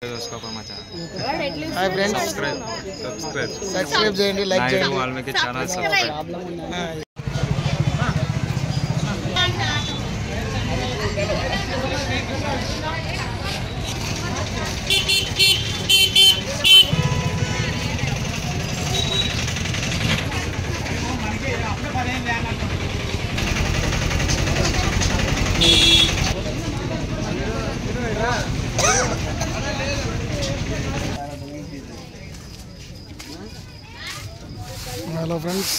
Hi friends, subscribe చేయండి, like చేయండి. Valmiki channel subscribe. Hello friends,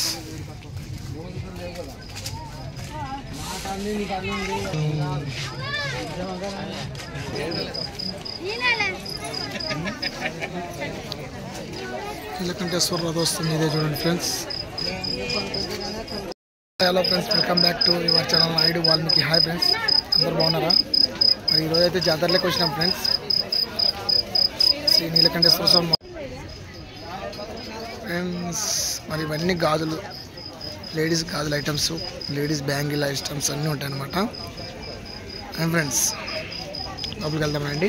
Neelakanteshwara రథోత్సవం ఇదే చూడండి friends. Hello friends, welcome back to your channel ID Valmiki. Hi friends, అందరు బాగున్నారా? మరి ఈరోజు అయితే జాతరలోకి వచ్చినాం ఫ్రెండ్స్. శ్రీ నీలకంఠేశ్వర స్వామి ఫ్రెండ్స్. మరి ఇవన్నీ గాజులు, లేడీస్ గాజుల ఐటమ్స్, లేడీస్ బ్యాంగిల్ ఐటమ్స్ అన్నీ ఉంటాయి అన్నమాట. అండ్ ఫ్రెండ్స్, లోపలికి వెళ్దామండి.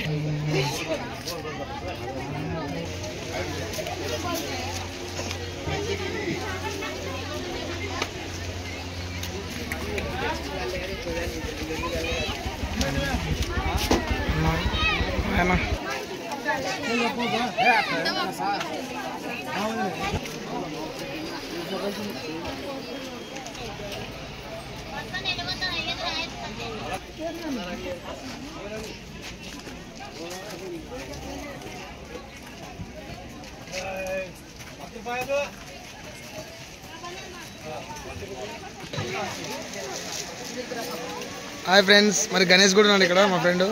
హాయ్ ఫ్రెండ్స్, మరి గణేష్ కూడా ఉన్నాడు ఇక్కడ, మా ఫ్రెండ్.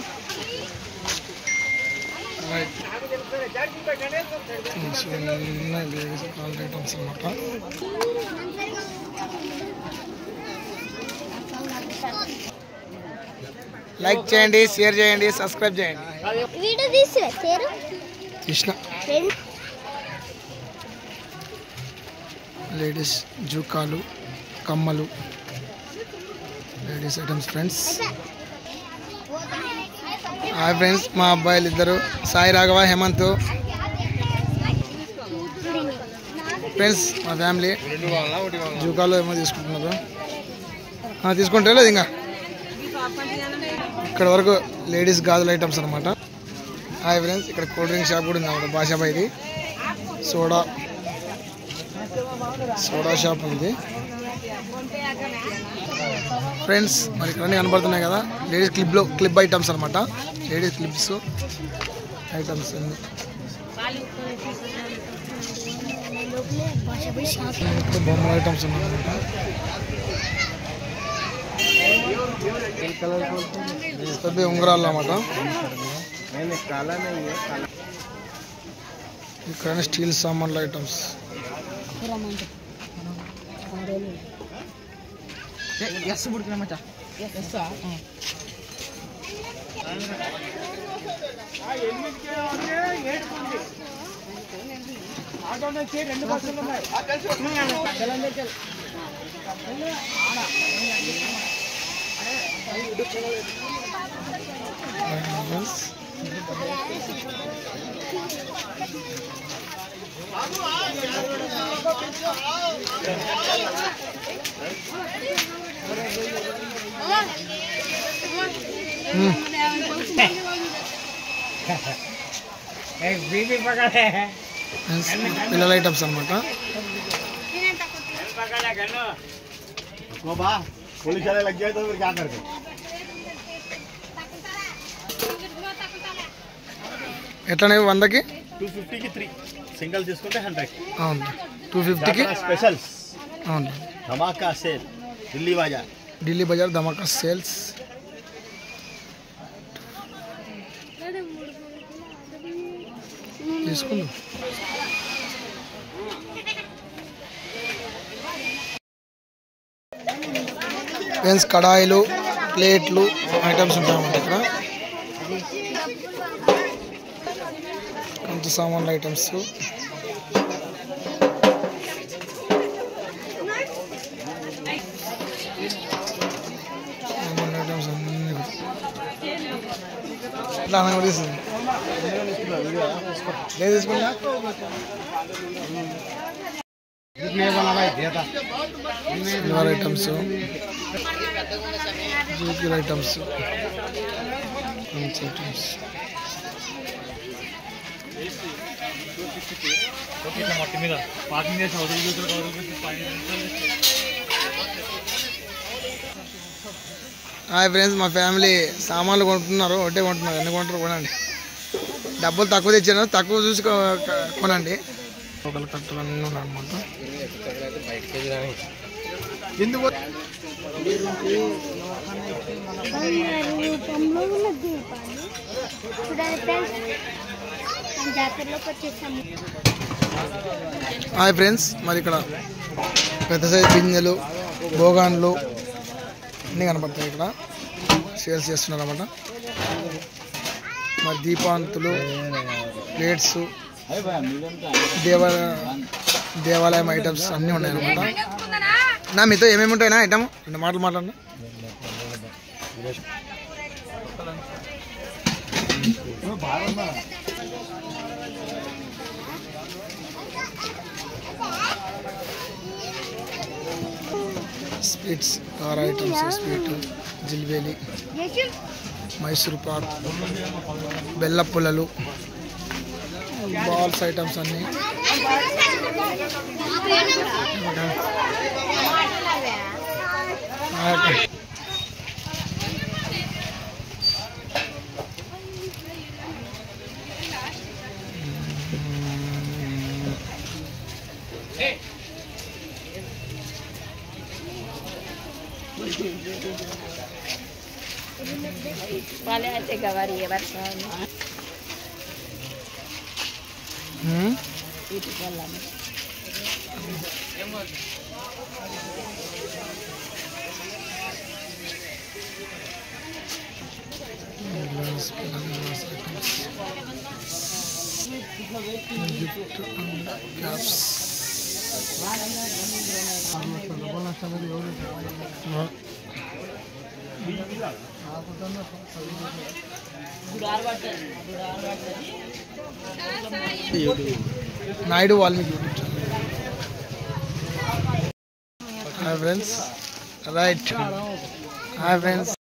ఐటమ్స్ అన్నమాట. లైక్ చేయండి, షేర్ చేయండి, సబ్స్క్రైబ్ చేయండి. కృష్ణ లేడీస్ జూకాలు, కమ్మలు, ladies items friends. Hi friends, మా అబ్బాయిలు ఇద్దరు, సాయి రాఘవ, హేమంత్ ఫ్రెండ్స్. మా ఫ్యామిలీ జూకాలు ఏమో తీసుకుంటున్నారు, తీసుకుంటే లేదు ఇంకా. ఇక్కడ వరకు లేడీస్ గాజుల ఐటమ్స్ అనమాట. హాయ్ ఫ్రెండ్స్, ఇక్కడ కూల్ డ్రింక్ షాప్ కూడా ఉంది అన్నమాట. భాషాబాయిది సోడా షాప్ ఉంది ఫ్రెండ్స్. మరి ఇక్కడ అన్నీ కనబడుతున్నాయి కదా, లేడీస్ క్లిప్ ఐటమ్స్ అనమాట. లేడీస్ క్లిప్స్ ఐటమ్స్ బొమ్మల ఐటమ్స్ ఉన్నాయన్నమాట. ఉంగరాలు అన్నమాట. ఇక్కడ స్టీల్ సామాన్ల ఐటమ్స్. పిల్లల ఐటమ్స్ అనమాట. ఎట్లనే 100కి 250కి 3 సింగిల్ తీసుకుంటే 100. అవును, 250కి స్పెషల్స్. అవును, ధమాకా సేల్, ఢిల్లీ బజార్ ధమాకా సేల్స్. తీసుకుందాం. ఫ్రెండ్స్, కడాయిలు, ప్లేట్లు ఐటమ్స్ ఉంటాయన్నమాట. ఇక్కడ కొంత సామాన్ల ఐటమ్స్. ఐటమ్స్ అన్నీ ఇట్లా అనగడిస్తుంది. నేను తీసుకున్నా సిల్వర్ ఐటమ్స్, జూకిల్ ఐటమ్స్, ఐటమ్స్. హాయ్ ఫ్రెండ్స్, మా ఫ్యామిలీ సామాన్లు కొంటున్నారు. ఒకటే కొంటున్నారు. ఎన్ని కొంటారు కొనండి. డబ్బులు తక్కువ తెచ్చాను, తక్కువ చూసి కొనండి. ఒకళ్ళు కట్టలు అన్నీ ఉన్నాయన్నమాట. ఎందుకు హాయ్ ఫ్రెండ్స్, మరి ఇక్కడ పెద్ద సైజు బిందెలు, బోగాన్లు అన్నీ కనపడతాయి. ఇక్కడ సేల్స్ చేస్తున్నారు అన్నమాట. మరి దీపాంతులు, ప్లేట్స్, దేవాలయం ఐటమ్స్ అన్నీ ఉన్నాయన్నమాట. నా మీతో ఏమేమి ఉంటాయినా ఐటమ్ 2 మాటలు మాట్లాడినా. స్వీట్స్, కార్ ఐటమ్స్, స్వీట్, జిల్బేలి, మైసూర్ పాక్, బెల్ల పుల్లలు, బాల్స్ ఐటమ్స్ అన్నీ. Vale, te acabaría Barcelona. Itu kolam. Naidu Valmiki YouTube channel. Hi friends, right. Hi friends.